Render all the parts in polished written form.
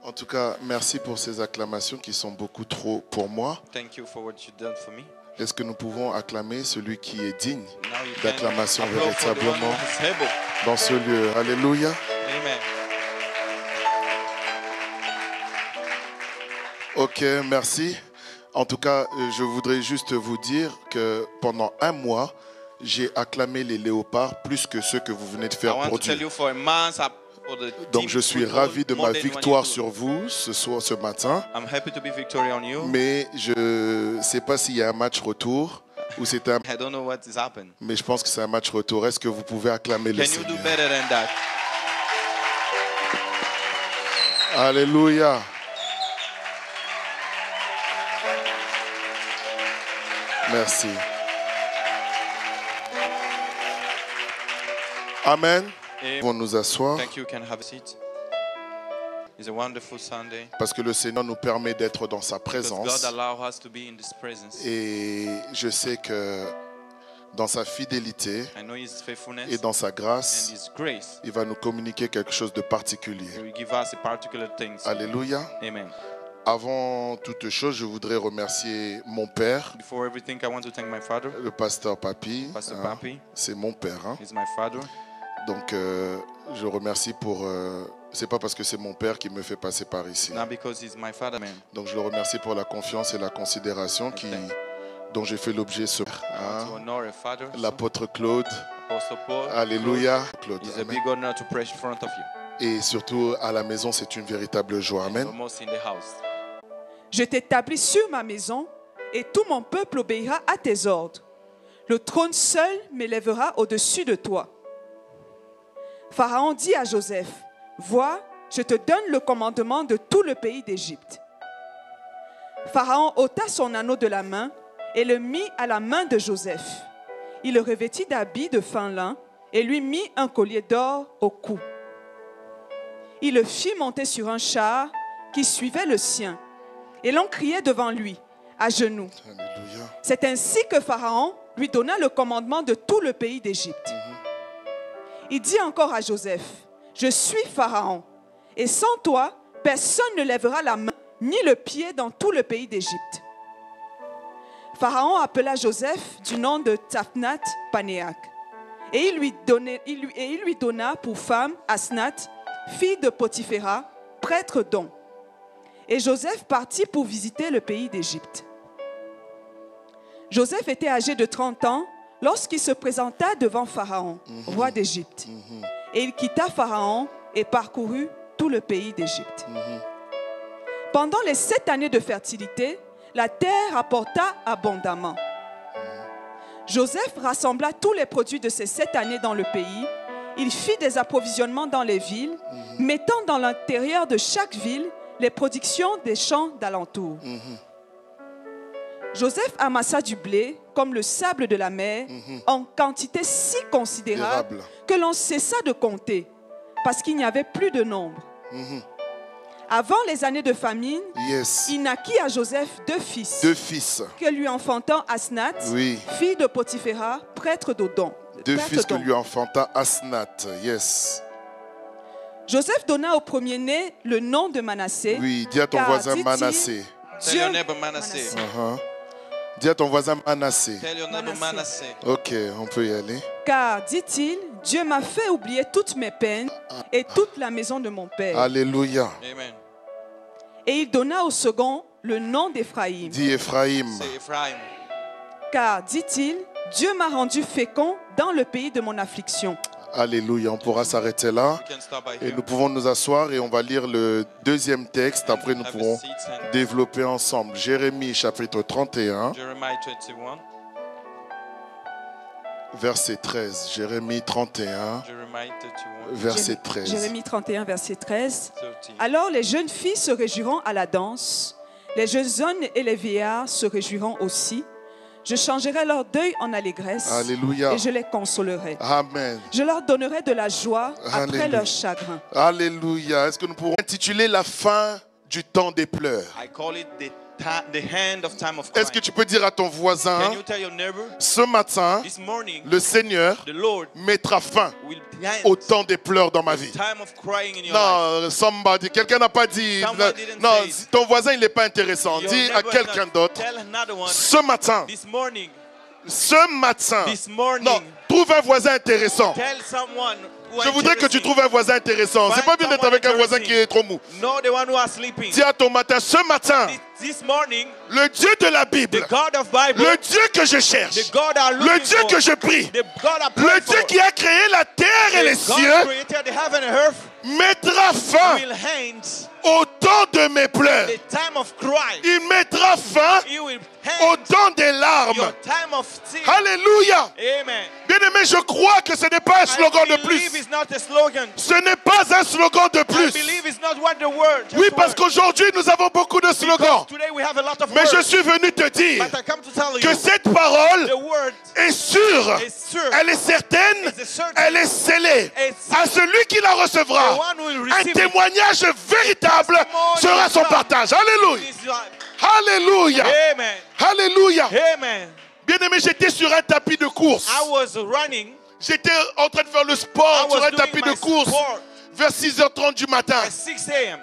En tout cas, merci pour ces acclamations qui sont beaucoup trop pour moi. Thank you for what you've done for me. Est-ce que nous pouvons acclamer celui qui est digne Now you can d'acclamation applaud for the one véritablement who is able. dans ce lieu? Alléluia. Amen. Ok, merci. En tout cas, je voudrais juste vous dire que pendant un mois, j'ai acclamé les léopards plus que ceux que vous venez de I faire want pour to tell Dieu. you for a month, for the Donc team je suis football, ravi de ma more than when victoire you do. sur vous ce matin. I'm happy to be victorious on you. Mais je ne sais pas s'il y a un match retour ou c'est un... I don't know what has happened. Mais je pense que c'est un match retour. Est-ce que vous pouvez acclamer le Can you do Seigneur? better than that? Alléluia. Merci. Amen. Amen. Nous allons nous asseoir Thank you. You can have a seat. It's a wonderful Sunday. parce que le Seigneur nous permet d'être dans sa Because God présence. allows us to be in this presence. Et je sais que dans sa fidélité I know His faithfulness et dans sa and grâce, His grace. il va nous communiquer quelque chose de He particulier. will give us a particular things. Alléluia. Amen. Avant toute chose, je voudrais remercier mon père, Before everything, I want to thank my father. le pasteur Papi. Pastor hein. Papi. C'est mon père. hein. He's my father. Donc, je remercie pour... c'est pas parce que c'est mon père qui me fait passer par ici. Not because he's my father, man. Donc, je le remercie pour la confiance et la considération dont j'ai fait l'objet ce matin. I want to honor a father. L'apôtre Claude. Apostle Paul. Alléluia. Claude. It's a Amen. big honor to preach in front of you. Et surtout, à la maison, c'est une véritable joie. Amen. Almost in the house. Je t'établis sur ma maison et tout mon peuple obéira à tes ordres. Le trône seul m'élèvera au-dessus de toi. Pharaon dit à Joseph, « Vois, je te donne le commandement de tout le pays d'Égypte. » Pharaon ôta son anneau de la main et le mit à la main de Joseph. Il le revêtit d'habits de fin lin et lui mit un collier d'or au cou. Il le fit monter sur un char qui suivait le sien. Et l'on criait devant lui, à genoux. Alléluia. C'est ainsi que Pharaon lui donna le commandement de tout le pays d'Égypte. Il dit encore à Joseph, « Je suis Pharaon, et sans toi, personne ne lèvera la main ni le pied dans tout le pays d'Égypte. » Pharaon appela Joseph du nom de Taphnath Panéak, et il lui donna pour femme Asnath, fille de Potiphéra, prêtre d'On. Et Joseph partit pour visiter le pays d'Égypte. Joseph était âgé de 30 ans lorsqu'il se présenta devant Pharaon, roi d'Égypte. Et il quitta Pharaon et parcourut tout le pays d'Égypte. Pendant les 7 années de fertilité, la terre apporta abondamment. Joseph rassembla tous les produits de ces 7 années dans le pays. Il fit des approvisionnements dans les villes, mettant dans l'intérieur de chaque ville les productions des champs d'alentour. Joseph amassa du blé comme le sable de la mer en quantité si considérable que l'on cessa de compter parce qu'il n'y avait plus de nombre. Avant les années de famine, il naquit à Joseph 2 fils. 2 fils. Que lui enfantant Asnath, fille de Potiphéra, prêtre d'Odon. 2 fils que lui enfanta Asnath. Yes. Joseph donna au premier-né le nom de Manassé. Oui, dis à ton voisin Manassé. Tell your neighbor Manasseh. Dis à ton voisin Manassé. Tell your neighbor Manasseh. Ok, on peut y aller. Car, dit-il, Dieu m'a fait oublier toutes mes peines et toute la maison de mon père. Alléluia. Amen. Et il donna au second le nom d'Éphraïm. Dis Ephraim. Say Ephraim. Car, dit-il, Dieu m'a rendu fécond dans le pays de mon affliction. Alléluia. On pourra s'arrêter là. We can stop by Et here. nous pouvons nous asseoir et on va lire le deuxième texte. Après, nous Have a pourrons seat and développer ensemble. Jérémie chapitre 31, Jeremiah 21. verset 13. Jérémie 31, Jeremiah 31. verset 13. Jérémie 31, verset 13. 13. Alors les jeunes filles se réjouiront à la danse, les jeunes hommes et les vieillards se réjouiront aussi. Je changerai leur deuil en allégresse. Alléluia. Et je les consolerai. Amen. Je leur donnerai de la joie après Alléluia. leur chagrin. Alléluia. Est-ce que nous pourrons intituler la fin du temps des pleurs? I call it the the hand of time of Est-ce que crying. tu peux dire à ton voisin, Can you tell your neighbor, ce matin, this morning, le Seigneur the Lord mettra fin will end au temps des pleurs dans ma vie? time of crying in your life. Non, somebody, quelqu'un n'a pas dit. Someone didn't Non, say it. ton voisin, il n'est pas intéressant. Your Dis à neighbor quelqu'un not- d'autre, Tell another one, ce matin, this morning, non, morning, trouve un voisin intéressant. tell someone who Je are voudrais que tu interesting. trouves un voisin intéressant. C'est pas bien d'être avec un voisin qui est trop mou. No, the one who are sleeping. Dis à ton matin, ce matin, This morning, le Dieu de la Bible, the God of Bible, le Dieu que je cherche, the God I le looking Dieu for, que je prie, the God I le pray Dieu for, qui a créé la terre et les the God cieux, created the heaven and earth, mettra fin will end au temps de mes pleurs. the time of cry. Il mettra fin He will au end temps des larmes. your time of tears. Alléluia. Amen. Bien-aimé, je crois que ce n'est pas un slogan de I believe plus. it's not a slogan. Ce n'est pas un slogan de I plus. believe it's not what the word. Oui, parce qu'aujourd'hui, nous avons beaucoup de slogans. Today we have a lot of Mais je words. suis venu te dire But I come to tell que you, cette parole the word est sûre, is sure. elle est certaine, It's certain. elle est scellée. It's À celui qui la the recevra, one who will un receive it. témoignage véritable sera son partage. Alléluia. His life. Alléluia. Amen. Alléluia. Amen. Bien-aimé, j'étais sur un tapis de course. I was running. J'étais en train de faire le sport I sur was un doing tapis de my course sport vers 6h30 du matin. at 6 a.m.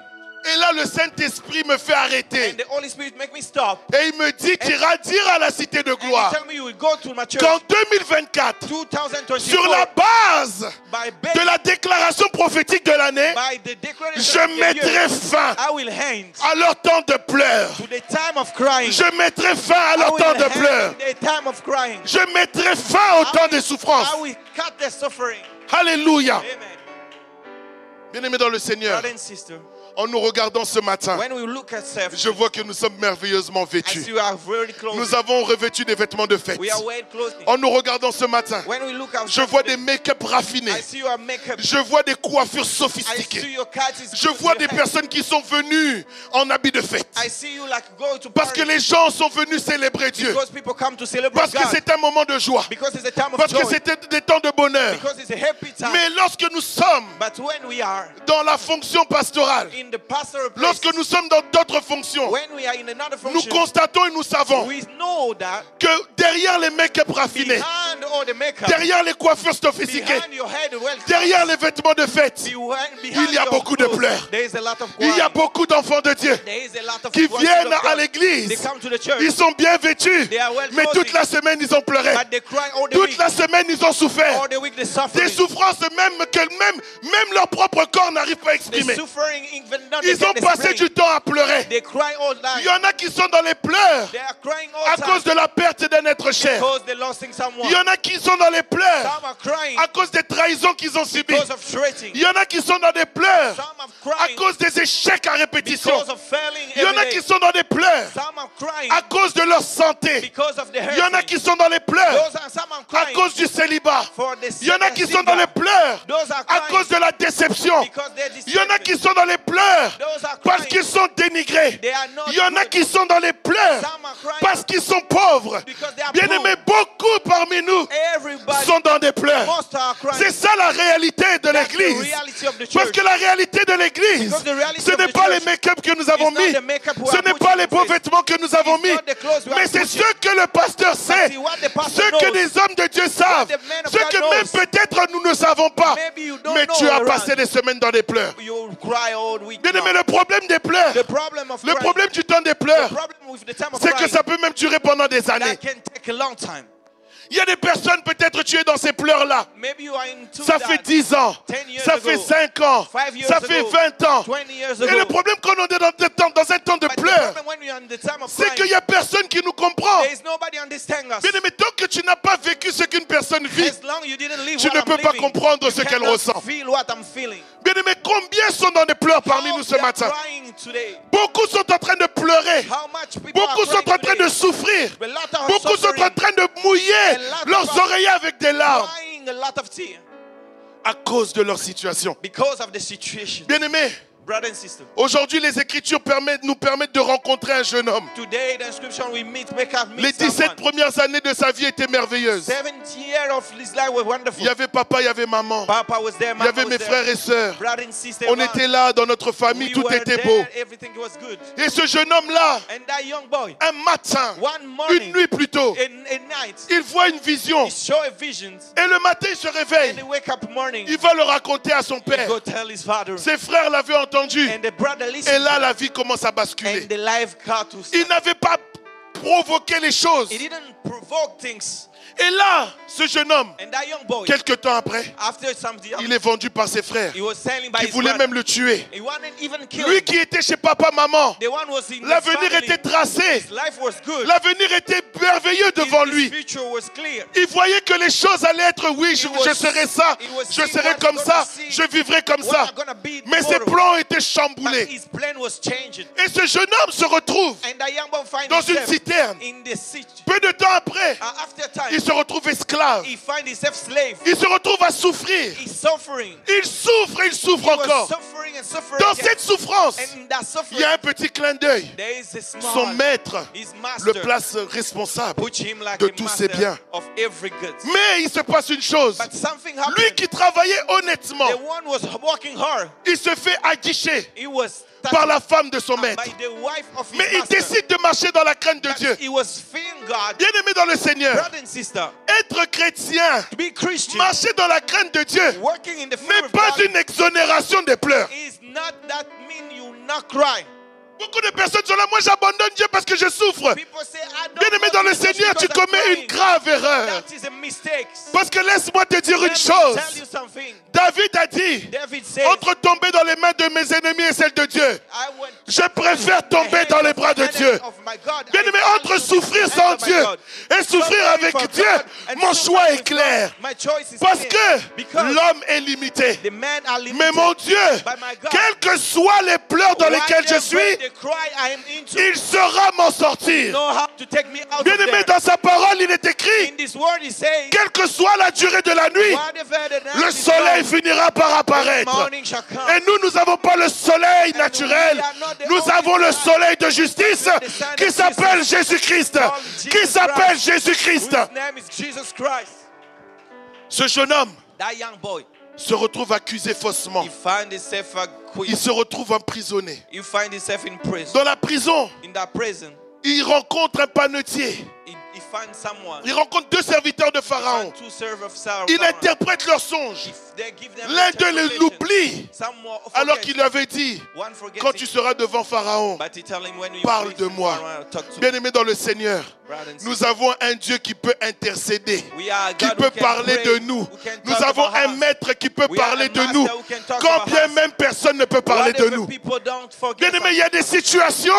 Et là, le Saint-Esprit me fait arrêter. And the Holy Spirit make me stop. Et il me dit, tu iras dire à la cité de And he gloire tell me you will go to my church qu'en 2024, 2024 sur la base by de la déclaration prophétique de l'année, by the declaration je of the mettrai year, fin I will end à leur temps de pleurs. to the time of crying. Je mettrai fin à I leur will temps de end pleurs. the time of crying. Je mettrai fin au temps des souffrances. I will cut the suffering. Alléluia. Amen. Bien-aimés dans le Seigneur, Brother and sister, en nous regardant ce matin, when we look at self, je vois que nous sommes merveilleusement I vêtus. see you are very close. Nous avons revêtu des vêtements de fête. We are well closed. En nous regardant ce matin, When we look at je vois des make-up raffinés. I see your makeup. Je vois des coiffures I see sophistiquées. your cut is Je good. vois Your des hair. personnes qui sont venues en habit de fête. I see you like go to Parce que party les gens sont venus célébrer Dieu. because people come to celebrate Parce que God. c'est un moment de joie. Because it's a time of Parce que joy. c'est des temps de bonheur. Because it's a happy time. Mais lorsque nous sommes But when we are dans la fonction pastorale, in the pastoral place, lorsque nous sommes dans d'autres fonctions, when we are in another nous function, constatons et nous savons we know that que derrière les make-up raffinés, behind all the makeup, derrière les coiffures sophistiquées, behind your head, well, derrière les vêtements de fête, behind il y a your beaucoup de clothes, pleurs. there is a lot of il y a crying. beaucoup d'enfants de Dieu There is a lot of qui worship viennent of God. à l'église. They come to the church, Ils sont bien vêtus, They are well mais clothed. toute la semaine ils ont pleuré. but they cry all the Toute week. la semaine ils ont souffert. All the week they Des suffering. souffrances même que même leur propre corps n'arrive pas à They exprimer. suffering even though they Ils ont get passé explain. du temps à pleurer. They cry all Il y night. en a qui sont dans les pleurs They are crying à all time cause de la perte d'un être cher. because they lost someone. Il y en a qui sont dans les pleurs Some are crying à cause des trahisons qu'ils ont subies. because of threatening. Il y en a qui sont dans des pleurs Some are à crying cause des échecs à répétition. because of failing Il y en a every qui day. sont dans des pleurs Some are crying à cause de leur santé. because of the Il y en a hurting. qui sont dans les pleurs Some are à crying cause du célibat. for the Il y en a qui sont dans les pleurs Those are à crying cause de la déception. because they're Il y en a deceived. qui sont dans les pleurs Those are parce crying qu'ils sont dénigrés. they are not Il y en a good. qui sont dans les pleurs Some are crying parce qu'ils sont pauvres. because they are Bien aimés, poor. beaucoup parmi nous Everybody sont dans des pleurs. most are crying. C'est ça la réalité de That's the l'église. reality of the Parce church. que la réalité de l'église, Because the reality ce of n'est the pas church les make-up que nous avons is not mis. the makeup we Ce are n'est putting pas on les beaux face. vêtements que nous avons It's mis. not the clothes we are Mais c'est putting. ce que le pasteur sait. see what the pastor Ce que knows. les hommes de Dieu savent. the man of Ce God que même knows. peut-être nous ne savons pas. Maybe you don't Mais know tu as around. passé des semaines dans des pleurs. You cry all week Bien aimé, long. le problème des pleurs, The problem of le crying, problème du temps des the pleurs, problem with the time of c'est que crying, ça peut même durer pendant des années. that can take a long time. Il y a des personnes, peut-être tu es dans ces pleurs-là. Maybe you are into Ça that fait 10 ans, 10 years ça ago, fait 5 ans, 5 years ça fait ago, 20 ans. 20 years Et le ago. problème quand on est dans un temps de But the pleurs, problem when we are in the time of c'est crying, qu'il n'y a personne qui nous comprend. there is nobody understanding us. Bien aimé, tant que tu n'as pas vécu ce qu'une personne vit, As long you didn't live tu what ne I'm peux pas living, comprendre you ce qu'elle cannot ressent. feel what I'm feeling. Bien aimé, combien sont dans des pleurs parmi How nous ce they are matin? crying today. Beaucoup sont en train de pleurer. How much people Beaucoup are sont en crying train today. de souffrir. A lot are Beaucoup sont en suffering, train de mouiller A lot leurs of- oreillers avec des larmes crying a lot of tears à cause de leur situation. because of the situation. Bien-aimés, Brother and sister. Aujourd'hui, les Écritures nous permettent de rencontrer un jeune homme. Today, the inscription we meet Les 17 premières années de sa vie étaient merveilleuses. 70 years of his life were wonderful. Il y avait papa, il y avait maman. Papa was there, Il y mama avait was mes there. frères et sœurs. Brother and sister, On était là dans notre famille, we tout were était there, beau. everything was good. Et ce jeune homme-là, And that young boy, un matin, one morning, une nuit plutôt, a night, il voit une vision. he saw a vision. Et le matin, il se And réveille. he wake up morning, Il va le raconter à son he père. go tell his father. Ses frères l'avaient entendu. And the brother Et listened. là, la vie commence à basculer. And the life got to Il start. n'avait pas provoqué les choses. He didn't provoke things. Et là, ce jeune homme, And that young boy, quelque temps après, after some il est vendu par ses frères he was selling by qui his voulaient brother. même le tuer. He wasn't even killed. Lui qui était chez papa, maman, The one was in his l'avenir family. était tracé. His life was good. L'avenir était merveilleux devant His lui. future was clear. Il voyait que les choses allaient être, oui, je serai ça, je serai comme ça, je vivrai comme ça. Mais ses plans étaient But chamboulés. his plan was changed. Et ce jeune homme se retrouve And that young boy find dans une himself citerne. in the city. Peu de temps après, After time, il se retrouve esclave. he find himself slave. Il se retrouve à souffrir. He's suffering. Il souffre et il souffre He was encore. suffering and suffering Dans again. cette souffrance, And in that il suffering, y a un petit clin d'œil. there is a small, Son maître his le master, place responsable. put him like de a tous ses master biens. of every good. Mais il se passe une chose. But something happened. Lui qui travaillait honnêtement, The one was working hard. il se fait aguicher He was par la femme de son maître. by the wife of his Mais il master. décide de marcher dans la crainte de But Dieu. he was fearing God. Bien-aimé dans le Seigneur, Brother and sister, être chrétien, to be Christian, marcher dans la crainte de Dieu, working in the fear n'est of pas God une exonération des pleurs. is not that mean you not cry. Beaucoup de personnes sont là, moi j'abandonne Dieu parce que je souffre. People say, I don't Bien-aimé love dans le Jesus Seigneur, tu because I'm commets crying. une grave erreur. That is a mistake. Parce que laisse-moi te dire Let une me chose. tell you something. David a dit, David says, entre tomber dans les mains de mes ennemis et celles de Dieu, I went je préfère tomber dans les bras de Dieu. Bien-aimé, entre souffrir sans Dieu et souffrir avec Dieu, mon choix est clair. Parce que l'homme est limité. Mais mon Dieu, quels que soient les pleurs dans lesquels je suis, il saura m'en sortir. Bien-aimé, dans sa parole, il est écrit, quelle que soit la durée de la nuit, le soleil finira par apparaître. Et nous n'avons pas le soleil naturel. Nous avons le soleil de justice qui s'appelle Jésus-Christ. Qui s'appelle Jésus-Christ. Ce jeune homme se retrouve accusé faussement. Il se retrouve emprisonné. Dans la prison, il rencontre un panetier. Il rencontre deux serviteurs de Pharaon. Il interprète leurs songes. L'un d'eux l'oublie alors qu'il lui avait dit, quand tu seras devant Pharaon, parle de moi. Bien-aimé dans le Seigneur, nous avons un Dieu qui peut intercéder, qui peut parler de nous. Nous avons un maître qui peut parler de nous, quand bien même personne ne peut parler de nous. Bien-aimé, il y a des situations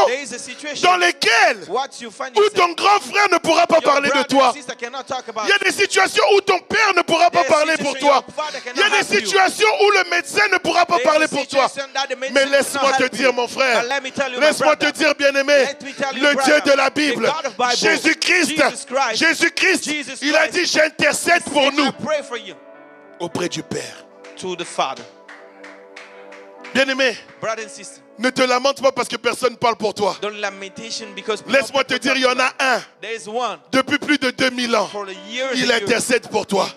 dans lesquelles où ton grand frère ne pourra pas parler de toi. Il y a des situations où ton père ne pourra pas parler pour toi. Il y a des situations où le médecin ne pourra pas parler pour toi. Mais laisse-moi te dire, mon frère, laisse-moi te dire, bien-aimé, le Dieu de la Bible, Jésus-Christ, il a dit, j'intercède pour nous auprès du Père. Bien-aimé, ne te lamente pas parce que personne ne parle pour toi. Laisse-moi te dire, il y en a un. Depuis plus de 2000 ans, il intercède pour toi.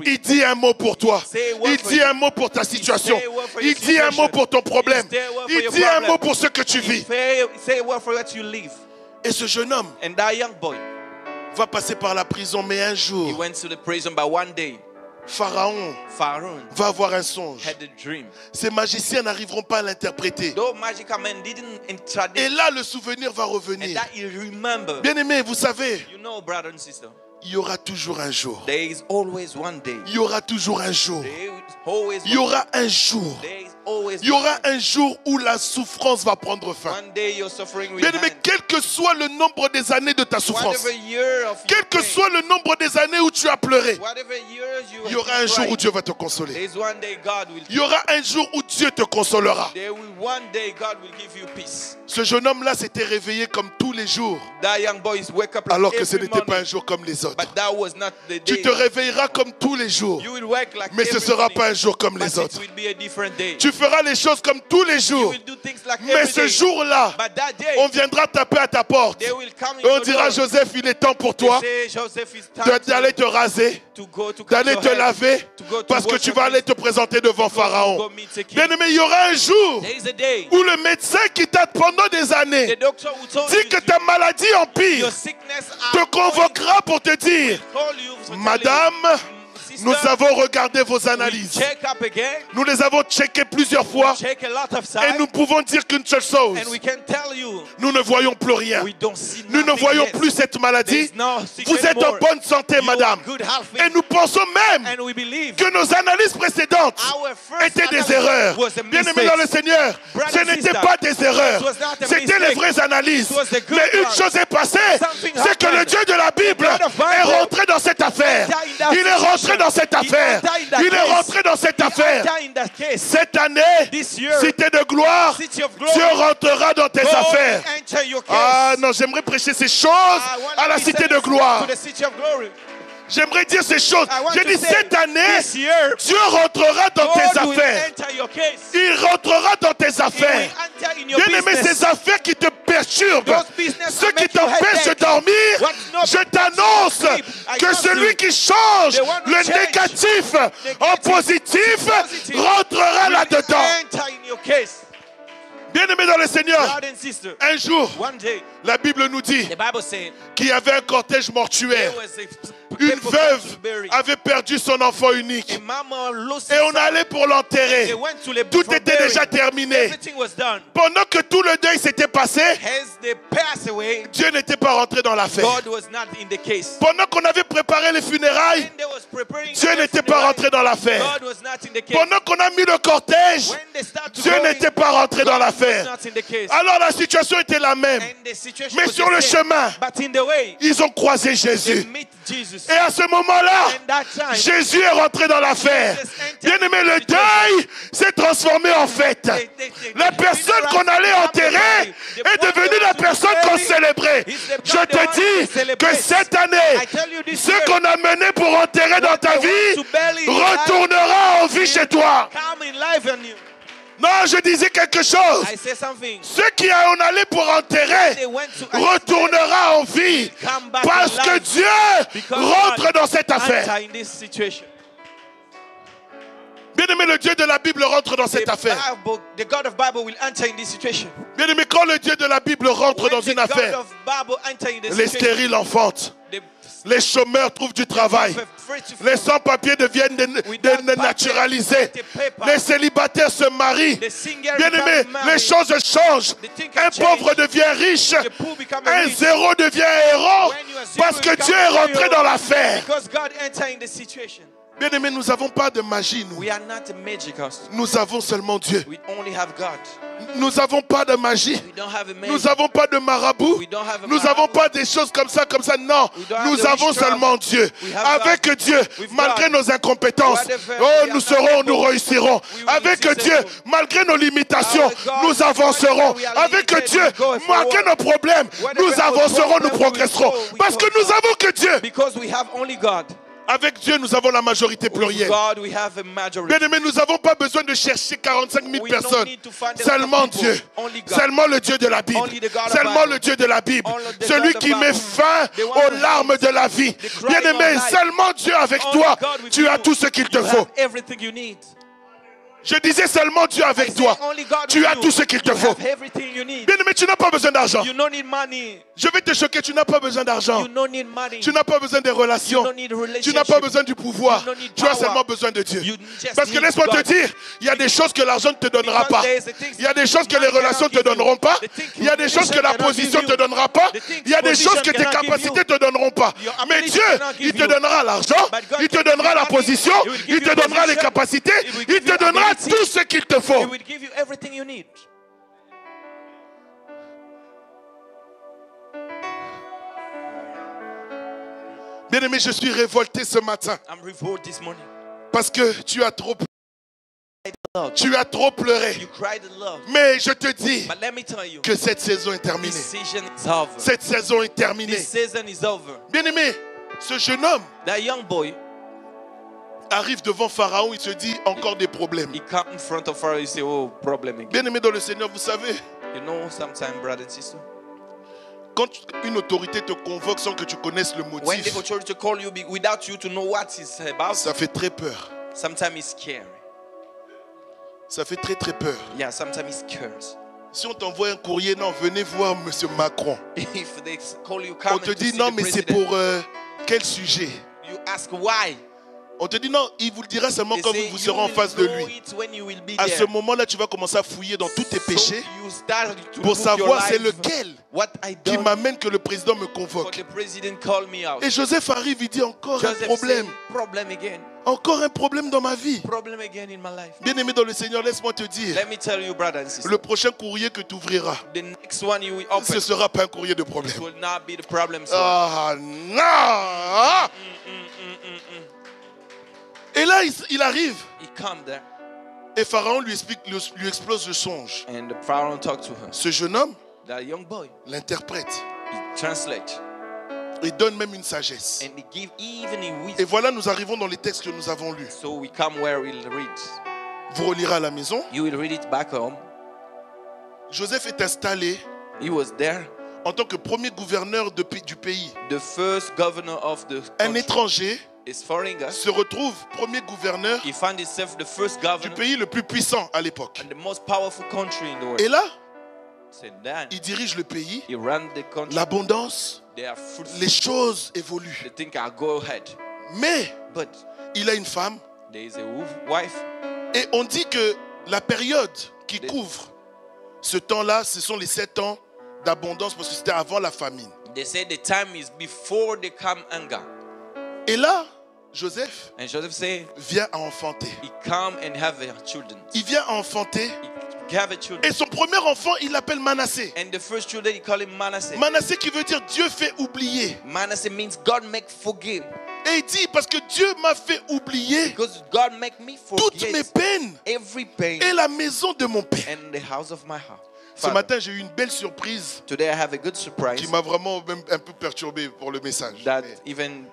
Il dit un mot pour toi. Il dit un mot pour ta situation. Il dit un mot pour ton problème. Il dit un mot pour ce que tu vis. Et ce jeune homme va passer par la prison, mais un jour, Pharaon va avoir un songe. Ces magiciens n'arriveront pas à l'interpréter. Et là, le souvenir va revenir. Bien-aimé, vous savez, il y aura toujours un jour. Il y aura toujours un jour. Il y aura un jour. Il y aura un jour où la souffrance va prendre fin. Bien-aimé, quel que soit le nombre des années de ta souffrance, quel que soit le nombre des années où tu as pleuré, il y aura un jour où Dieu va te consoler. Il y aura un jour où Dieu te consolera. Ce jeune homme-là s'était réveillé comme tous les jours, alors que ce n'était pas un jour comme les autres. Tu te réveilleras comme tous les jours, mais ce ne sera pas un jour comme les autres. Tu feras les choses comme tous les jours. Mais ce jour-là, on viendra taper à ta porte. Et on dira, Joseph, il est temps pour toi d'aller te raser, d'aller te laver, parce que tu vas aller te présenter devant Pharaon. Bien aimé, il y aura un jour où le médecin qui t'a pendant des années dit que ta maladie empire, te convoquera pour te dire, Madame, nous avons regardé vos analyses. Nous les avons checkées plusieurs fois. Et nous pouvons dire qu'une seule chose. Nous ne voyons plus rien. Nous ne voyons plus cette maladie. Vous êtes en bonne santé, madame. Et nous pensons même que nos analyses précédentes étaient des erreurs. Bien-aimés dans le Seigneur, ce n'étaient pas des erreurs. C'était les vraies analyses. Mais une chose est passée, c'est que le Dieu de la Bible est rentré dans cette affaire. Il est rentré dans cette affaire. Il est rentré dans cette affaire. Cette année, cité de gloire, Dieu rentrera dans tes affaires. Ah non, j'aimerais prêcher ces choses à la cité de gloire. J'aimerais dire ces choses. J'ai dit cette année, Dieu rentrera dans tes affaires. Il rentrera dans tes affaires. Bien-aimé, ces affaires qui te perturbent, ceux qui t'empêchent de dormir, je t'annonce que celui qui change le négatif en positif rentrera là-dedans. Bien-aimés dans le Seigneur, un jour, la Bible nous dit qu'il y avait un cortège mortuaire. Une veuve avait perdu son enfant unique. Et on allait pour l'enterrer. Tout était déjà terminé. Pendant que tout le deuil s'était passé, Dieu n'était pas rentré dans l'affaire. Pendant qu'on avait préparé les funérailles, Dieu n'était pas rentré dans l'affaire. Pendant qu'on a mis le cortège, Dieu n'était pas rentré dans l'affaire. Alors la situation était la même. Mais sur le chemin, ils ont croisé Jésus. Et à ce moment-là, Jésus est rentré dans l'affaire. Bien-aimé, le deuil s'est transformé en fête. La personne qu'on allait enterrer est devenue la personne qu'on célébrait. Je te dis que cette année, ce qu'on a mené pour enterrer dans ta vie retournera en vie chez toi. Non, je disais quelque chose. Ceux qui en allaient pour enterrer retournera en vie parce que Dieu rentre dans cette affaire. Bien-aimé, le Dieu de la Bible rentre dans cette affaire. Bien-aimé, quand le Dieu de la Bible rentre dans une affaire, les stériles enfantent. Les chômeurs trouvent du travail. Les sans-papiers deviennent dénaturalisés. Les célibataires se marient. Bien-aimés, les choses changent. Un pauvre devient riche. Un zéro devient héros. Parce que Dieu est rentré dans l'affaire. Bien-aimés, nous n'avons pas de magie, nous. Nous avons seulement Dieu. Nous n'avons pas de magie. Nous n'avons pas de marabout. Nous n'avons pas des choses comme ça. Non, nous avons seulement Dieu. Avec Dieu, malgré nos incompétences, nous réussirons. Avec Dieu, malgré nos limitations, nous avancerons. Avec Dieu, malgré nos problèmes, nous avancerons, nous progresserons. Parce que nous n'avons que Dieu. Avec Dieu, nous avons la majorité plurielle. Bien-aimés, nous n'avons pas besoin de chercher 45 000 personnes. Seulement Dieu. Seulement le Dieu de la Bible. Seulement le Dieu de la Bible. Celui qui met fin aux larmes de la vie. Bien-aimé, seulement Dieu avec toi. Tu as tout ce qu'il te faut. Je disais seulement Dieu avec toi. Tu as tout ce qu'il te faut. Bien-aimé, tu n'as pas besoin d'argent. Je vais te choquer, tu n'as pas besoin d'argent. Tu n'as pas besoin des relations. Tu n'as pas besoin du pouvoir. Tu as seulement besoin de Dieu. Parce que laisse-moi te dire, il y a des choses que l'argent ne te donnera pas. Il y a des choses que les relations ne te donneront pas. Il y a des choses que la position ne te donnera pas. Il y a des choses que tes capacités ne te donneront pas. Mais Dieu, il te donnera l'argent, il te donnera la position, il te donnera les capacités, il te donnera tout ce qu'il te faut. Bien-aimé, je suis révolté ce matin. Parce que tu as trop pleuré. Mais je te dis que cette saison est terminée. Cette saison est terminée. Bien-aimé, ce jeune homme arrive devant Pharaon, il se dit encore des problèmes. He comes in front of Pharaoh, he say, oh, problem again. Bien aimé dans le Seigneur, vous savez, You know, sometimes, brother and sister, quand une autorité te convoque sans que tu connaisses le when the motif, authority call you without you to know what it's about, ça fait très peur. sometimes it's scary. Ça fait très très peur. Yeah, sometimes it scares. Si on t'envoie un courrier, non, venez voir Monsieur Macron. If they call you, On come te to dit see non, the mais c'est president, pour quel sujet? you ask why. On te dit non, il vous le dira seulement They quand say vous you serez en will face de know lui. it when you will be À there. ce moment-là, tu vas commencer à fouiller dans tous tes So péchés you start to pour look savoir your c'est life, lequel what I qui done m'amène que le président me for convoque. the president call me out. Et Joseph arrive, il dit encore un Joseph problème. say, problem again. Encore un problème dans ma vie. Problem again in my life. Bien aimé dans le Seigneur, laisse-moi te dire, Let me tell you, brother and sister. le prochain courrier que tu ouvriras, The next one you will open, ce ne sera pas un courrier de problème. it will not be the problem. So. Ah non! Et là, il arrive. He come there, Et Pharaon lui explose le songe. and the Pharaoh talk to her. Ce jeune homme That young boy, l'interprète he translate, et donne même une sagesse. and he give even in Et wisdom. voilà, nous arrivons dans les textes que nous avons lus. So we come where we'll read. Vous relirez à la maison. You will read it back home. Joseph est installé He was there, en tant que premier gouverneur du pays. the first governor of the Un country. étranger Is foreigner. se retrouve premier gouverneur He found himself the first du governor pays le plus puissant à l'époque. and the most powerful country in the world. Et là, So then il dirige le pays. he ran the country. L'abondance, They are fruitful. les choses évoluent. They think I'll go ahead. Mais But il a une femme. there is a wife. Et on dit que la période qui couvre ce temps-là, ce sont les 7 ans d'abondance parce que c'était avant la famine. They say the time is before they come hunger. Et là, Joseph And Joseph say vient à enfanter. he come and have children. Il vient à enfanter. He have a children. Et son premier enfant, il l'appelle Manassé. And the first children he call him Manasseh. Manassé qui veut dire Dieu fait oublier. Manasseh means God make forgive. Et il dit parce que Dieu m'a fait oublier Because God make me toutes mes forget peines every pain et la maison de mon père. and the house of my heart. Ce matin, j'ai eu une belle surprise Today I have a good surprise qui m'a vraiment même un peu perturbé pour le message. that even,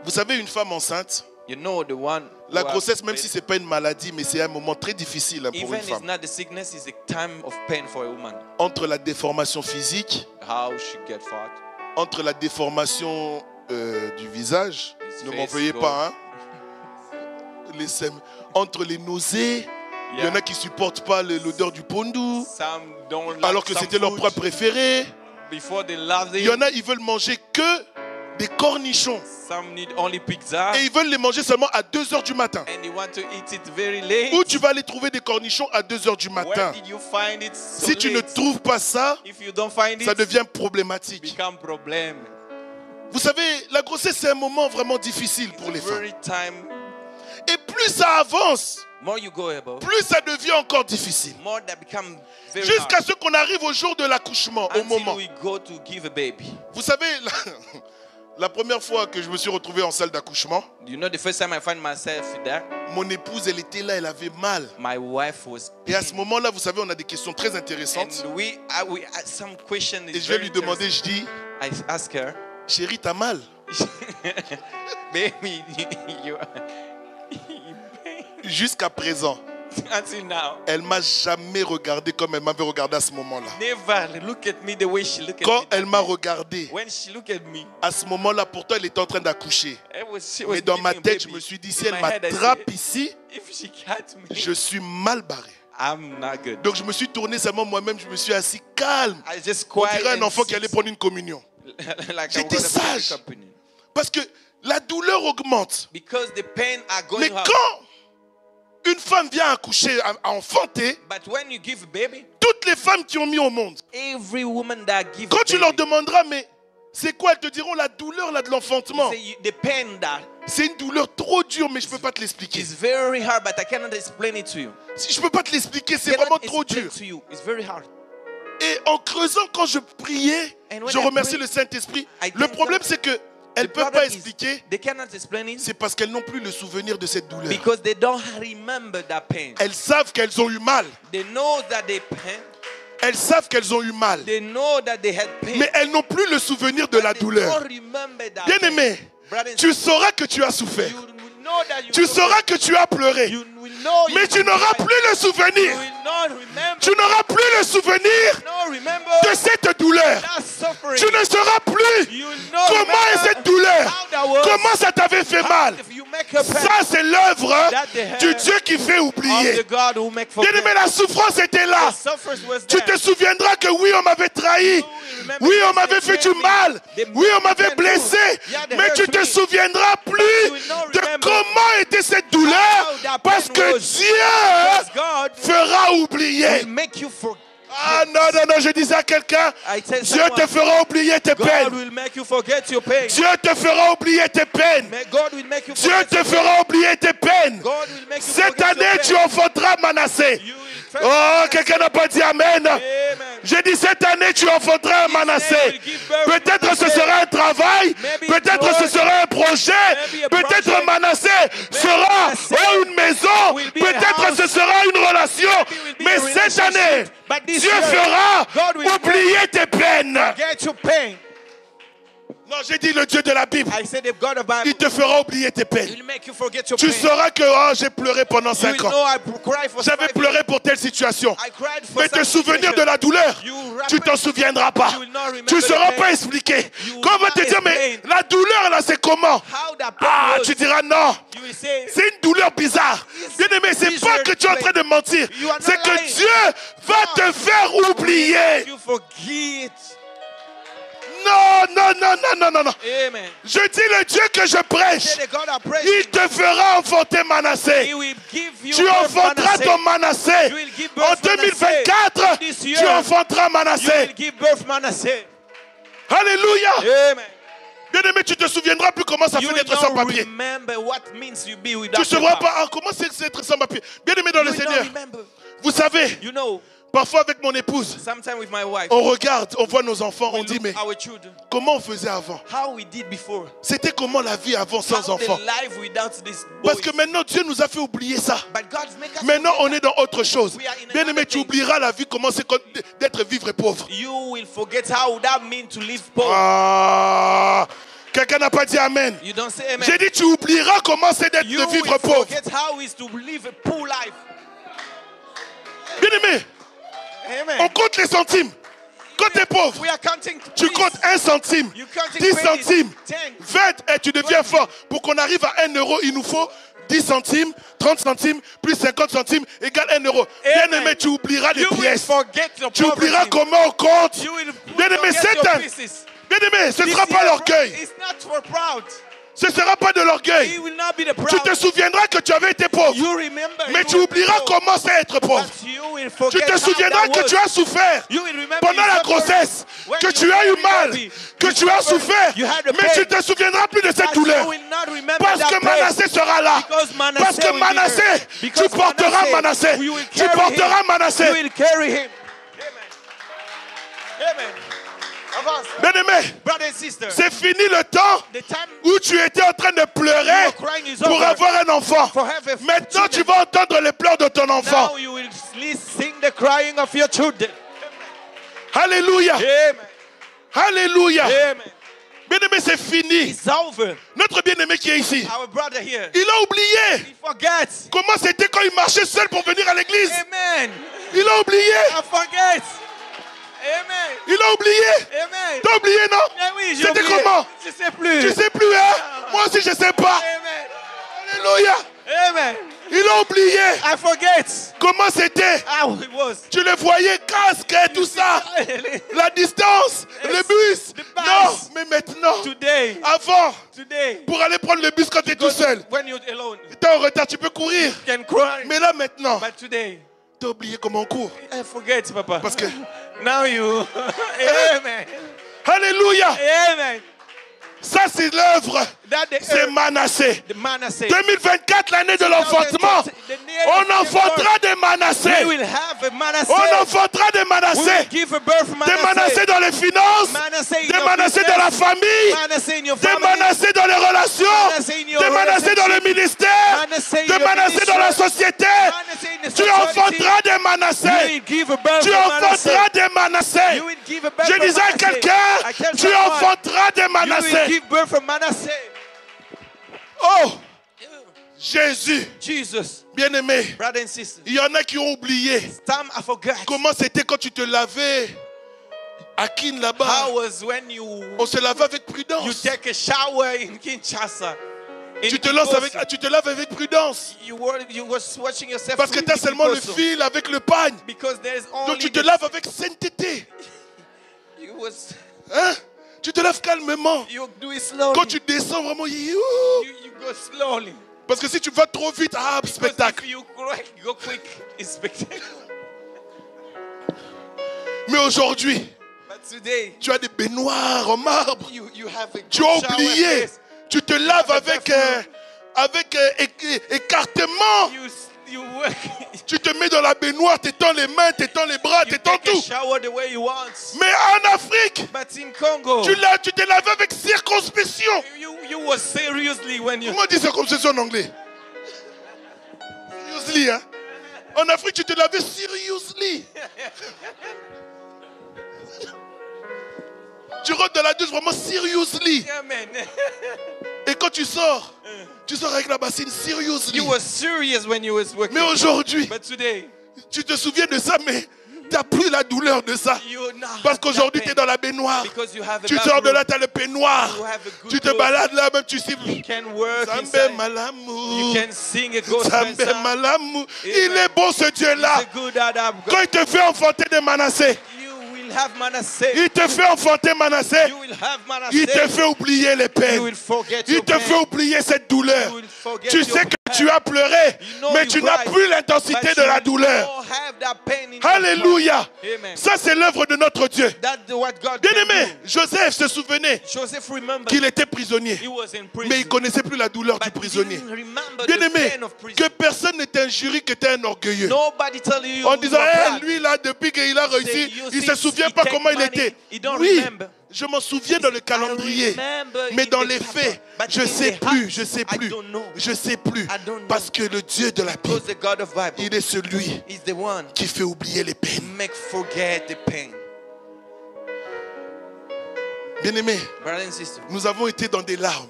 Vous savez, une femme enceinte, you know, the one la who has grossesse, même pain, si ce n'est pas une maladie, mais c'est un moment très difficile pour even une it's femme. not the sickness, it's a time of pain for a woman. Entre la déformation physique, How she get fat. entre la déformation du visage, His ne face m'en veuillez go. pas, hein, entre les nausées, il y en a qui ne supportent pas l'odeur du pondu, Some don't like alors que some c'était leur food plat préféré. before they love Il y en it. a, ils veulent manger que des cornichons. Some need only pizza Et ils veulent les manger seulement à 2h du matin. and they want to eat it very late. Où tu vas aller trouver des cornichons à 2h du Where matin? did you find it so Si tu ne late? trouves pas ça, If you don't find ça it, devient problématique. become problem. Vous savez, la grossesse, c'est un moment vraiment difficile pour les femmes. Very time, Et plus ça avance, more you go above, plus ça devient encore difficile. more that become very Jusqu'à hard. ce qu'on arrive au jour de l'accouchement, au Until moment. we go to give a baby. Vous savez, la première fois que je me suis retrouvé en salle d'accouchement, You know, the first time I find myself there, mon épouse, elle était là, elle avait mal. my wife was Et à ce moment-là, vous savez, on a des questions très intéressantes. and we had some question. Et Is je vais very lui demander, je dis, I ask her, chérie, t'as mal? baby, you Jusqu'à présent, until now, elle m'a jamais regardé comme elle m'avait regardé à ce moment-là. never look at me the way she look at Quand me. elle m'a regardé, When she look at me, à ce moment-là, pourtant, elle était en train d'accoucher. she was Mais dans ma giving a tête, je baby. me suis dit, si In elle my head, I m'attrape said, ici, if she catch me, je suis mal barré. I'm not good. Donc je me suis tourné seulement moi-même, je me suis assis calme. I just On quiet dirait un and enfant qui allait sit. prendre une communion. Like J'étais I was gonna sage. pick up in it. Parce que la douleur augmente. Because the pain are going Mais up. quand une femme vient accoucher, à enfanter, But when you give a baby, toutes les femmes qui ont mis au monde, every woman that gives quand a tu leur baby, demanderas, mais c'est quoi? Elles te diront la douleur là, de l'enfantement. say the pain that C'est une douleur trop dure, mais je ne peux pas te l'expliquer. is very hard, but I cannot explain it to you. Si je ne peux pas te l'expliquer, c'est Cannot vraiment trop explain dur. to you. It's very hard. Et en creusant, quand je priais, And when je I remercie pray, le Saint-Esprit. I Le thank problème, God. c'est qu'elles The ne peuvent problem pas is expliquer. they cannot explain it C'est parce qu'elles n'ont plus le souvenir de cette douleur. because they don't remember that pain. Elles savent qu'elles ont eu mal. They know that they pain. Elles savent qu'elles ont eu mal. They know that they had pain. Mais elles n'ont plus le souvenir de la They douleur. don't remember that Bien pain. aimé, Brother and tu sister, sauras que tu as souffert. you Tu sauras que tu as pleuré. Mais tu n'auras plus le souvenir. Tu n'auras plus le souvenir de cette douleur. Tu ne sauras plus comment est cette douleur. Comment ça t'avait fait mal. Ça, c'est l'œuvre du Dieu qui fait oublier. Bien-aimé, la souffrance était là. Tu te souviendras que oui, on m'avait trahi. Oui, on m'avait fait du mal. Oui, on m'avait blessé. Mais tu te souviendras plus de comment était cette douleur. Parce que Dieu fera oublier. Ah non, non, non, je disais à quelqu'un, Dieu te fera oublier tes peines. Dieu te fera oublier tes peines. Dieu te fera oublier tes peines. Cette année, tu enfanteras Manassé. Oh, quelqu'un n'a pas dit Amen. J'ai dit cette année, tu enfanteras Manassé. Peut-être ce sera un travail, peut-être ce sera un projet, peut-être Manassé sera une maison, peut-être ce sera une relation. Mais cette année, Dieu fera oublier tes peines. Non, j'ai dit le Dieu de la Bible. Il te fera oublier tes peines. Tu sauras que j'ai pleuré pendant 5 ans. J'avais pleuré pour telle situation. Mais te souvenir de la douleur, tu ne t'en souviendras pas. Tu ne sauras pas expliquer. Quand on va te dire, mais la douleur là, c'est comment? Ah, tu diras non. C'est une douleur bizarre. Bien aimé, c'est pas que tu es en train de mentir. C'est que Dieu va te faire oublier. Non, non, non, non, non, non, non. Amen. Je dis le Dieu que je prêche. Il te fera enfanter Manassé. Tu enfanteras ton Manassé. En 2024, tu enfanteras Manassé. Alléluia. Bien aimé, tu te souviendras plus comment ça fait d'être sans papier. Tu ne sauras pas comment c'est d'être sans papier. Bien aimé dans le Seigneur. Vous savez, parfois avec mon épouse, on regarde, on voit nos enfants, on dit mais comment on faisait avant? C'était comment la vie avant sans enfants? Parce que maintenant Dieu nous a fait oublier ça. Maintenant on est dans autre chose. Bien aimé, tu oublieras la vie, comment c'est d'être vivre pauvre. Ah, quelqu'un n'a pas dit Amen. J'ai dit tu oublieras comment c'est de vivre pauvre. Bien aimé, on compte les centimes. Quand tu es pauvre, tu comptes 1 centime, 10 centimes, 20 et tu deviens fort. Pour qu'on arrive à 1 euro, il nous faut 10 centimes, 30 centimes, plus 50 centimes égale 1 euro. Bien aimé, tu oublieras les pièces. Tu oublieras comment on compte. Bien aimé, bien aimé, ce ne sera pas l'orgueil. Ce ne sera pas de l'orgueil. Tu te souviendras que tu avais été pauvre. Mais tu oublieras comment c'est être pauvre. Tu te souviendras que tu as souffert pendant la grossesse. Que tu as eu mal. Que tu as souffert. Mais tu ne te souviendras plus de cette douleur. Parce que Manassé sera là. Parce que Manassé, tu porteras Manassé. Tu porteras Manassé. Bien-aimé, c'est fini le temps où tu étais en train de pleurer pour avoir un enfant. Maintenant, tu vas entendre les pleurs de ton enfant. Alléluia. Alléluia. Bien-aimé, c'est fini. Notre bien-aimé qui est ici, il a oublié comment c'était quand il marchait seul pour venir à l'église. Il a oublié. Amen. Il a oublié. T'as oublié, non? Oui, c'était comment? Je sais plus. Tu sais plus, hein? Moi aussi, je sais pas. Amen. Alléluia. Amen. Il a oublié. I forget. Comment c'était? How it was. Tu le voyais, casque et tout ça. La distance, le bus. Non, mais maintenant. Today. Avant. Today. Pour aller prendre le bus quand tu es tout seul. When you're alone. Tu es en retard, tu peux courir. You can cry. Mais là, maintenant. But today. Tu as oublié comment on court. I forget, Papa. Parce que. Now you. Amen. Alléluia. Amen. Ça, c'est l'œuvre. C'est Manassé. 2024, l'année de l'enfantement. On enfantera des Manassés. On enfantera des Manassés. Des Manassés dans les finances. Des Manassés dans la famille. Des Manassés dans les relations. Des Manassés dans le ministère. Des Manassés dans la société. Tu enfanteras des Manassés. Tu enfanteras des Manassés. Je disais à quelqu'un, tu enfanteras des Manassés. Oh! Jésus. Bien-aimé. Il y en a qui ont oublié comment c'était quand tu te lavais à Kin là-bas. On se lavait avec prudence. Tu te laves avec prudence. Parce que tu as seulement le fil avec le pagne. Donc tu te laves avec sainteté. Hein? Tu te laves calmement. Quand tu descends vraiment, parce que si tu vas trop vite, spectacle. Mais aujourd'hui, tu as des baignoires en marbre. Tu as oublié. Tu te laves avec écartement. Tu te mets dans la baignoire, t'étends les mains, t'étends les bras, t'étends tout. Mais en Afrique, tu te laves avec circonspection. Comment on dit circonspection en anglais? Seriously, hein? En Afrique, tu te lavais seriously. Tu rentres dans la douche vraiment seriously. Et quand tu sors avec la bassine seriously. Mais aujourd'hui, tu te souviens de ça, mais tu n'as plus la douleur de ça. Parce qu'aujourd'hui, tu es dans la baignoire. Tu sors de là, tu as le peignoir. Tu te balades là, même tu siffles. Zambé Malamu. Zambé Malamu. Il est bon ce Dieu-là. Quand il te fait enfanter des Manassés, il te fait enfanter Manassé. Il te fait oublier les peines. Il te fait oublier cette douleur. Tu sais que tu as pleuré, mais tu n'as plus l'intensité de la douleur. Alléluia. Ça, c'est l'œuvre de notre Dieu. Bien-aimé, Joseph se souvenait qu'il était prisonnier, mais il ne connaissait plus la douleur du prisonnier. Bien-aimé, que personne ne t'injurie que tu es un orgueilleux. En disant, lui là, depuis qu'il a réussi, il ne se souvient pas comment il était. Oui, je m'en souviens dans le calendrier, mais dans les faits, je ne sais plus. Parce que le Dieu de la Bible, il est celui qui fait oublier les peines. Bien-aimés, nous avons été dans des larmes,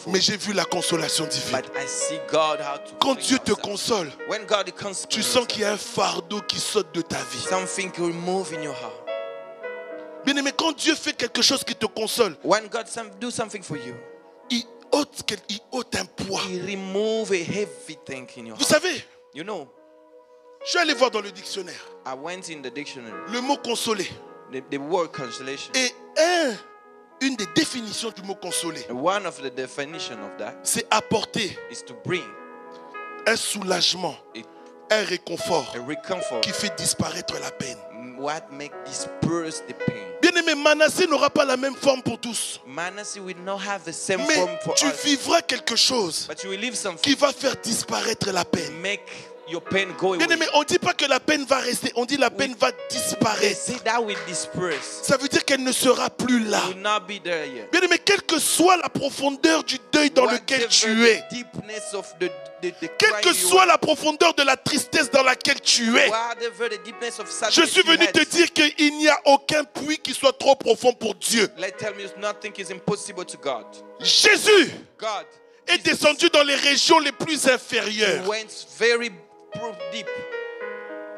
mais j'ai vu la consolation divine. Quand Dieu te console, tu sens qu'il y a un fardeau qui saute de ta vie. Bien-aimé, quand Dieu fait quelque chose qui te console, il ôte un poids. Vous savez, je suis allé voir dans le dictionnaire le mot consoler. The word consolation. Et une des définitions du mot consoler, one of the definition of that, c'est apporter is to bring un soulagement, un réconfort qui fait disparaître la peine. What make disperse the pain. Bien-aimé, Manassé n'aura pas la même forme pour tous. Manasseh will not have the same mais form for tu us. vivras quelque chose qui va faire disparaître la peine. Make your pain go away. Bien-aimé, on ne dit pas que la peine va rester, on dit la peine va disparaître. Ça veut dire qu'elle ne sera plus là. Bien-aimé, quelle que soit la profondeur du deuil dans lequel tu es, quelle que soit la profondeur de la tristesse dans laquelle tu es, je suis venu te dire qu'il n'y a aucun puits qui soit trop profond pour Dieu. Jésus est descendu dans les régions les plus inférieures.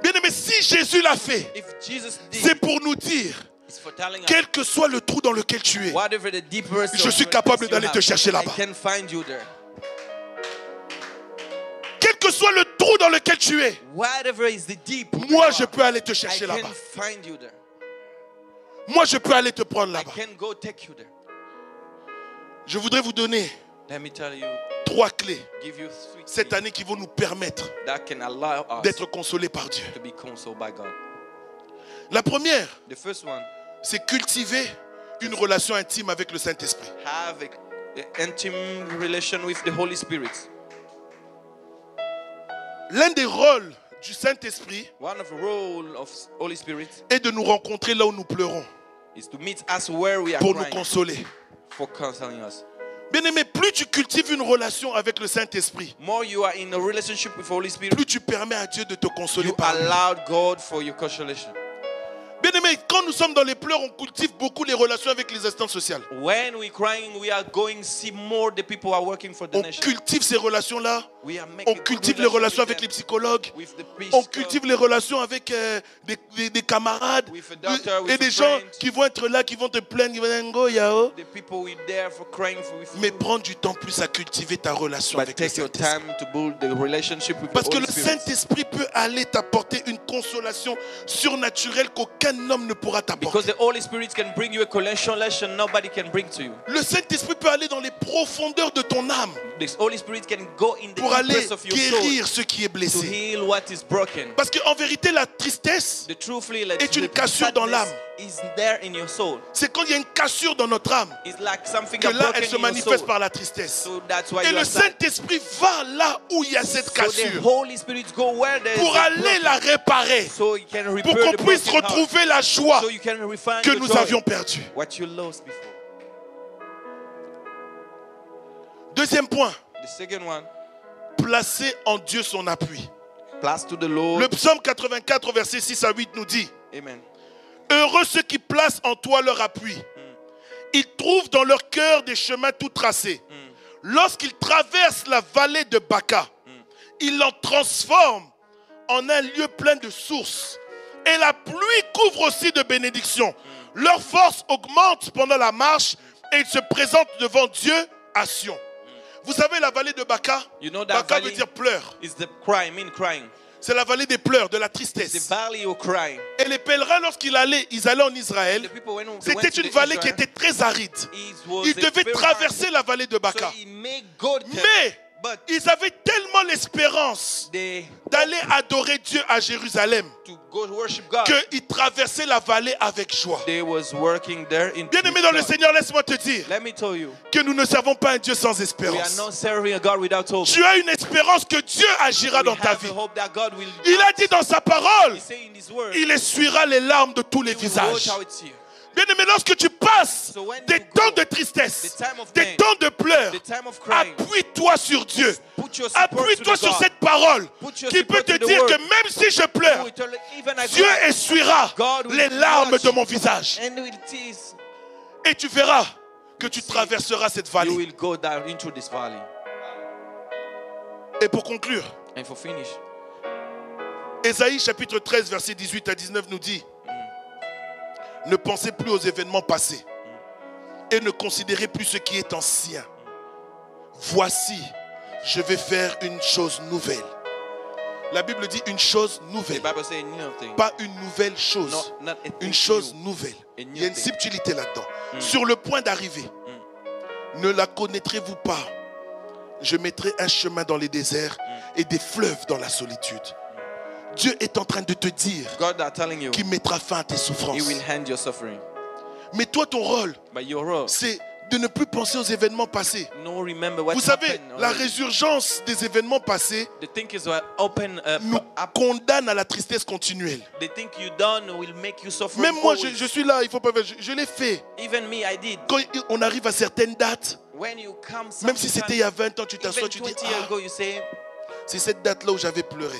Bien-aimé, si Jésus l'a fait, c'est pour nous dire, quel que soit le trou dans lequel tu es, je suis capable d'aller te chercher là-bas. Quel que soit le trou dans lequel tu es, moi je peux aller te chercher là-bas. Moi je peux aller te prendre là-bas. Je voudrais vous donner 3 clés cette année qui vont nous permettre d'être consolés par Dieu. La première, c'est cultiver une relation intime avec le Saint-Esprit. L'un des rôles du Saint-Esprit est de nous rencontrer là où nous pleurons pour nous consoler. Bien-aimé, plus tu cultives une relation avec le Saint-Esprit, plus tu permets à Dieu de te consoler par lui. Bien aimé, quand nous sommes dans les pleurs, on cultive beaucoup les relations avec les instances sociales. When we crying, we are going to see more the people who are working for the On nation. cultive ces relations-là. On cultive les relations avec les psychologues. On cultive les relations avec des camarades. Et des gens qui vont être là, qui vont te plaindre. Mais prends du temps plus à cultiver ta relation avec le Saint-Esprit. Parce que le Saint-Esprit peut aller t'apporter une consolation surnaturelle qu'aucun homme ne pourra t'apporter. Le Saint-Esprit peut aller dans les profondeurs de ton âme pour aller guérir ce qui est blessé. Parce qu'en vérité, la tristesse est une cassure dans l'âme. C'est quand il y a une cassure dans notre âme que là, elle se manifeste par la tristesse. Et le Saint-Esprit va là où il y a cette cassure pour aller la réparer, pour qu'on puisse retrouver la joie que nous avions perdue. Deuxième point, placer en Dieu son appui. Le psaume 84, verset 6 à 8 nous dit: Amen. Heureux ceux qui placent en toi leur appui. Ils trouvent dans leur cœur des chemins tout tracés. Lorsqu'ils traversent la vallée de Baca, ils l'en transforment en un lieu plein de sources. Et la pluie couvre aussi de bénédictions. Leur force augmente pendant la marche et ils se présentent devant Dieu à Sion. Vous savez, la vallée de Baca, Baca veut dire pleurs. C'est la vallée des pleurs, de la tristesse. Et les pèlerins, lorsqu'ils allaient en Israël, c'était une vallée qui était très aride. Ils devaient traverser la vallée de Baca. Mais ils avaient tellement l'espérance d'aller adorer Dieu à Jérusalem qu'ils traversaient la vallée avec joie. Bien-aimé dans le Seigneur, laisse-moi te dire que nous ne servons pas un Dieu sans espérance. Tu as une espérance que Dieu agira dans ta vie. Il a dit dans sa parole, il essuiera les larmes de tous les visages. Bien-aimé, lorsque tu passes des temps de tristesse, des temps de pleurs, appuie-toi sur Dieu. Appuie-toi sur cette parole qui peut te dire que même si je pleure, Dieu essuiera les larmes de mon visage. Et tu verras que tu traverseras cette vallée. Et pour conclure, Ésaïe chapitre 13, verset 18 à 19 nous dit: ne pensez plus aux événements passés et ne considérez plus ce qui est ancien. Voici, je vais faire une chose nouvelle. La Bible dit une chose nouvelle. Pas une nouvelle chose. Une chose nouvelle. Il y a une subtilité là-dedans. Sur le point d'arriver. Ne la connaîtrez-vous pas? Je mettrai un chemin dans les déserts et des fleuves dans la solitude. Dieu est en train de te dire qu'il mettra fin à tes souffrances. Mais toi, ton rôle, c'est de ne plus penser aux événements passés. Vous savez, la résurgence des événements passés nous condamne à la tristesse continuelle. Même moi, je suis là, il faut pas faire. Je l'ai fait. Quand on arrive à certaines dates, même si c'était il y a 20 ans, tu t'assois, tu dis: c'est cette date-là où j'avais pleuré.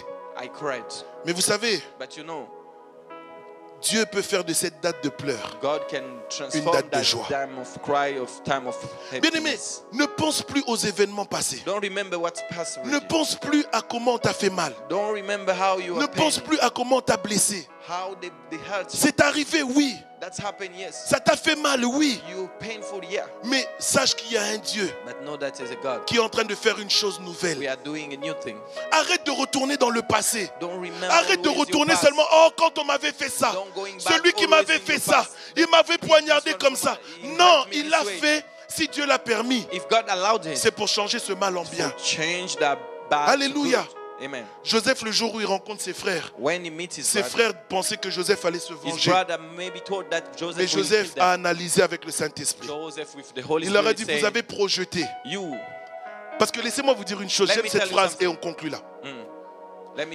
Mais vous savez, Dieu peut faire de cette date de pleurs une date de joie. Bien-aimé, ne pense plus aux événements passés. Ne pense plus à comment on t'a fait mal. Ne pense plus à comment on t'a blessé. C'est arrivé, oui. Ça t'a fait mal, oui. Mais sache qu'il y a un Dieu qui est en train de faire une chose nouvelle. Arrête de retourner dans le passé. Arrête de retourner seulement: oh, quand on m'avait fait ça, celui qui m'avait fait ça, il m'avait poignardé comme ça. Non, il l'a fait. Si Dieu l'a permis, c'est pour changer ce mal en bien. Alléluia. Amen. Joseph, le jour où il rencontre ses frères, frères pensaient que Joseph allait se venger. Mais Joseph a analysé avec le Saint-Esprit. Il leur a dit: vous avez projeté. Parce que laissez-moi vous dire une chose, j'aime cette phrase et on conclut là.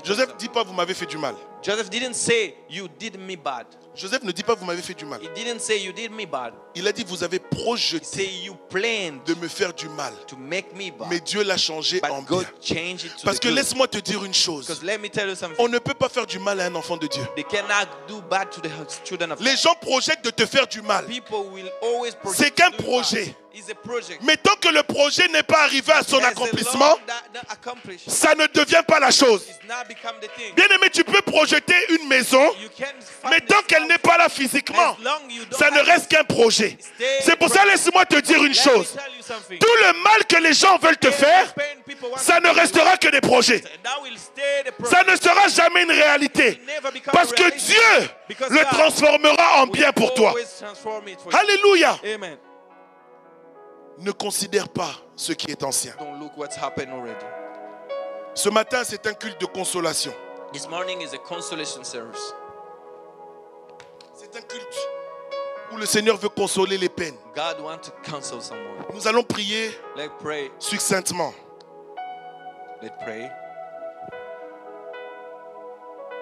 Joseph ne dit pas: vous m'avez fait du mal. Joseph didn't say you did me bad. Joseph ne dit pas vous m'avez fait du mal. He didn't say you did me bad. Il a dit vous avez projeté de me faire du mal. To make me bad. Mais Dieu l'a changé en God bien. It to Parce que good. laisse-moi te dire une chose. Let me tell you something. On ne peut pas faire du mal à un enfant de Dieu. They cannot do bad to the children of God. Les gens projettent de te faire du mal. C'est qu'un projet. Mais tant que le projet n'est pas arrivé à son accomplissement, ça ne devient pas la chose. Bien aimé, tu peux projeter une maison, mais tant qu'elle n'est pas là physiquement, ça ne reste qu'un projet. C'est pour ça, laisse-moi te dire une chose. Tout le mal que les gens veulent te faire, ça ne restera que des projets. Ça ne sera jamais une réalité. Parce que Dieu le transformera en bien pour toi. Alléluia. Ne considère pas ce qui est ancien. Ce matin, c'est un culte de consolation. This morning is a consolation service. C'est un culte où le Seigneur veut consoler les peines. God wants to counsel someone. Nous allons prier succinctement. Let's pray.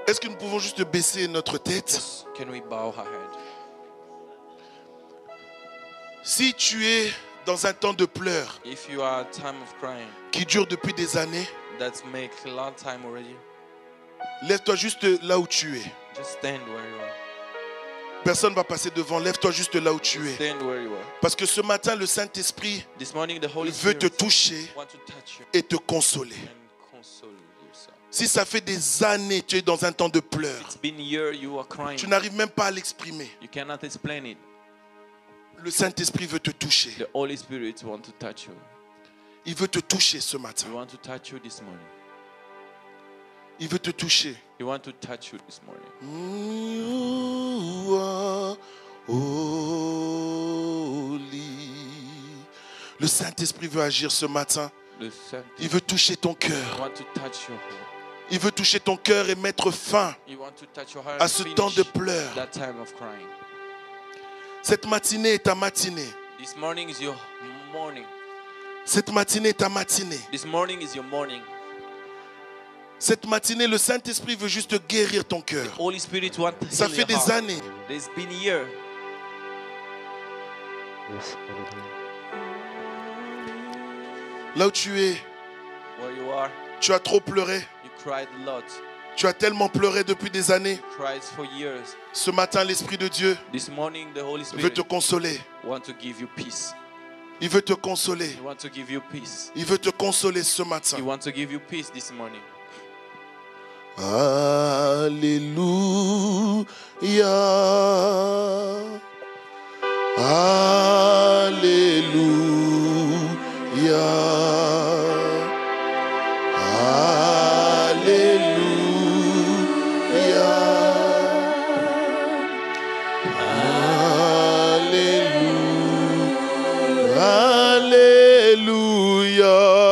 Est-ce que nous pouvons juste baisser notre tête? Can we bow our head? Si tu es dans un temps de pleurs qui dure depuis des années, lève-toi juste là où tu es. Personne ne va passer devant. Lève-toi juste là où tu es. Parce que ce matin, le Saint-Esprit veut te toucher et te consoler. Si ça fait des années que tu es dans un temps de pleurs, tu n'arrives même pas à l'exprimer. Le Saint-Esprit veut te toucher. The Holy Spirit wants to touch you. Il veut te toucher ce matin. He wants to touch you this morning. Il veut te toucher. He wants to touch you this morning. You are holy. Le Saint-Esprit veut agir ce matin. Il veut toucher ton cœur. Il veut toucher ton cœur et mettre fin à ce temps de pleurs. Cette matinée est ta matinée. This morning is your morning. Cette matinée est ta matinée. This morning is your morning. Cette matinée, le Saint-Esprit veut juste guérir ton cœur. Ça fait des années. There's been years. Là où tu es, where you are, tu as trop pleuré. You cried a lot. Tu as tellement pleuré depuis des années. For years. Ce matin, l'Esprit de Dieu veut te consoler. Il veut te consoler. Il veut te consoler ce matin. Alléluia. Alléluia. Alléluia.